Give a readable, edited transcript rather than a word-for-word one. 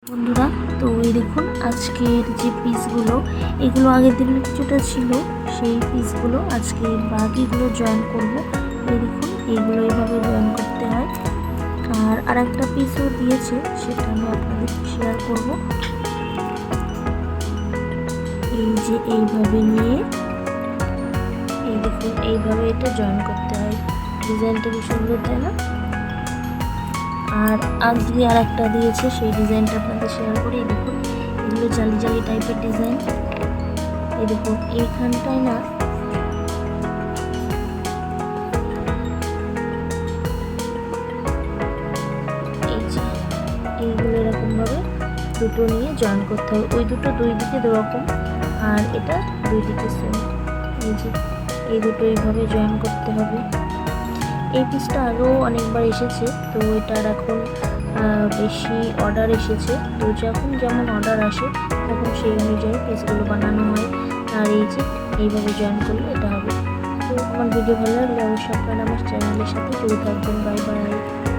বন্ধুরা, তো এই দেখুন আজকের যে পিসগুলো, এগুলো আগের দিনের কিছুটা ছিল, সেই পিসগুলো আজকে বাকিগুলো জয়েন করব। এই দেখুন এইগুলো এইভাবে জয়েন করতে হয়। আর একটা পিসও দিয়েছে, সেটা আমি আপনাদের শেয়ার করব। এই যে এইভাবে নিয়ে এই দেখুন এইভাবে এটা জয়েন করতে হয়। ডিজাইনটা কি সুন্দর, তাই না? আর আজকে আর একটা দিয়েছে, সেই ডিজাইনটা আপনাদের শেয়ার করি। এই দেখুন এগুলো জালি জালি টাইপের ডিজাইন। এই দেখুন এইখানটায় না এই যে এইগুলো এরকমভাবে দুটো নিয়ে জয়েন করতে হবে। ওই দুটো দুই দিকে দুরকম, আর এটা দুই দিকে সেম। এই যে এই দুটো এইভাবে জয়েন করতে হবে। এই পিসটা আগেও অনেকবার এসেছে, তো এটার এখন বেশি অর্ডার এসেছে। তো যখন যেমন অর্ডার আসে তখন সেই অনুযায়ী পিসগুলো বানানো হয়। আর এই যে এইভাবে জয়েন করলে এটা হবে। তো আমার ভিডিও ভালো লাগলে অবশ্যই আপনারা আমার চ্যানেলের সাথে জুড়ে থাকবেন। Bye bye.